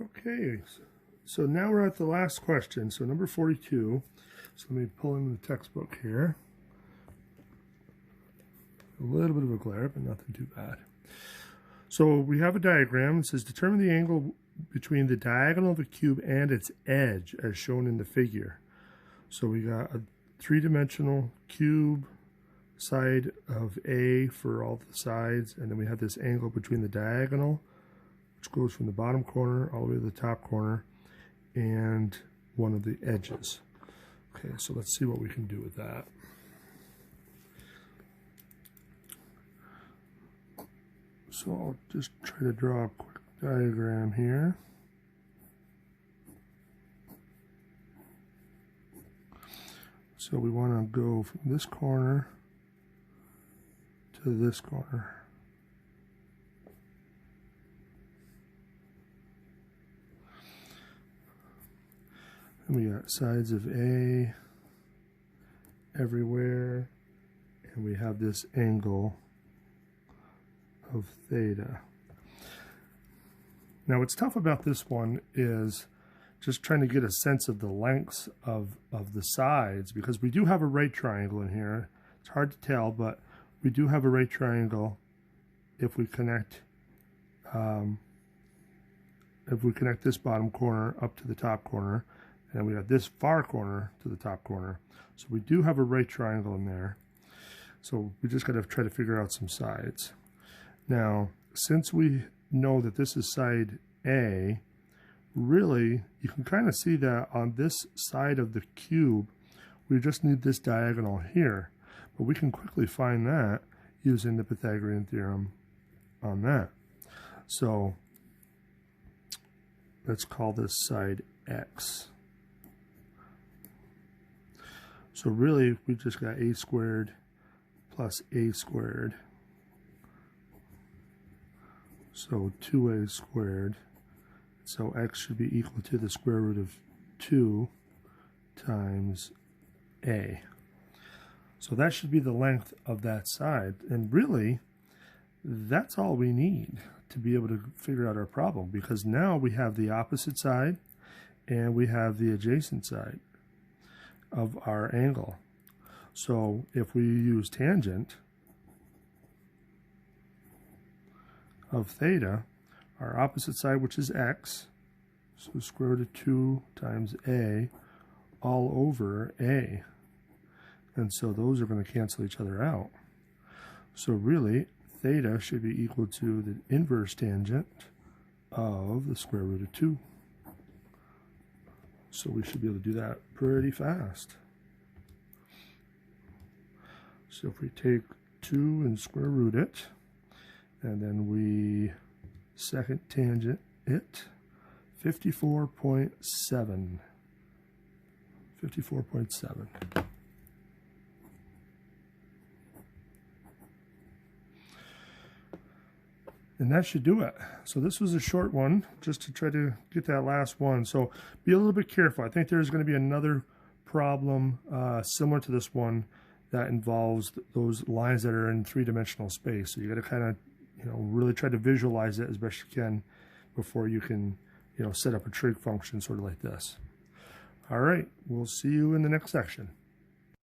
Okay, so now we're at the last question. So number 42. So let me pull in the textbook here. A little bit of a glare, but nothing too bad. So we have a diagram. It says determine the angle between the diagonal of a cube and its edge as shown in the figure. So we got a three-dimensional cube, side of A for all the sides, and then we have this angle between the diagonal, which goes from the bottom corner all the way to the top corner, and one of the edges. Okay, so let's see what we can do with that. So I'll just try to draw a quick diagram here. So we want to go from this corner to this corner. And we got sides of A everywhere, and we have this angle of theta. Now what's tough about this one is just trying to get a sense of the lengths of the sides, because we do have a right triangle in here. It's hard to tell, but we do have a right triangle if we connect this bottom corner up to the top corner, and we got this far corner to the top corner. So we do have a right triangle in there. So we just got to try to figure out some sides. Now, since we know that this is side A, really, you can kind of see that on this side of the cube, we just need this diagonal here. But we can quickly find that using the Pythagorean theorem on that. So let's call this side X. So really, we just got a squared plus a squared. So 2a squared. So x should be equal to the square root of 2 times a. So that should be the length of that side. And really, that's all we need to be able to figure out our problem, because now we have the opposite side and we have the adjacent side of our angle. So if we use tangent of theta, our opposite side, which is x, so square root of 2 times a all over a. And so those are going to cancel each other out. So really, theta should be equal to the inverse tangent of the square root of 2. So we should be able to do that pretty fast. So if we take 2 and square root it, and then we second tangent it, 54.7. 54.7. And that should do it. So this was a short one, just to try to get that last one. So be a little bit careful. I think there's going to be another problem similar to this one that involves those lines that are in three-dimensional space. So you got to kind of, really try to visualize it as best you can before you can, set up a trig function sort of like this. All right, we'll see you in the next section.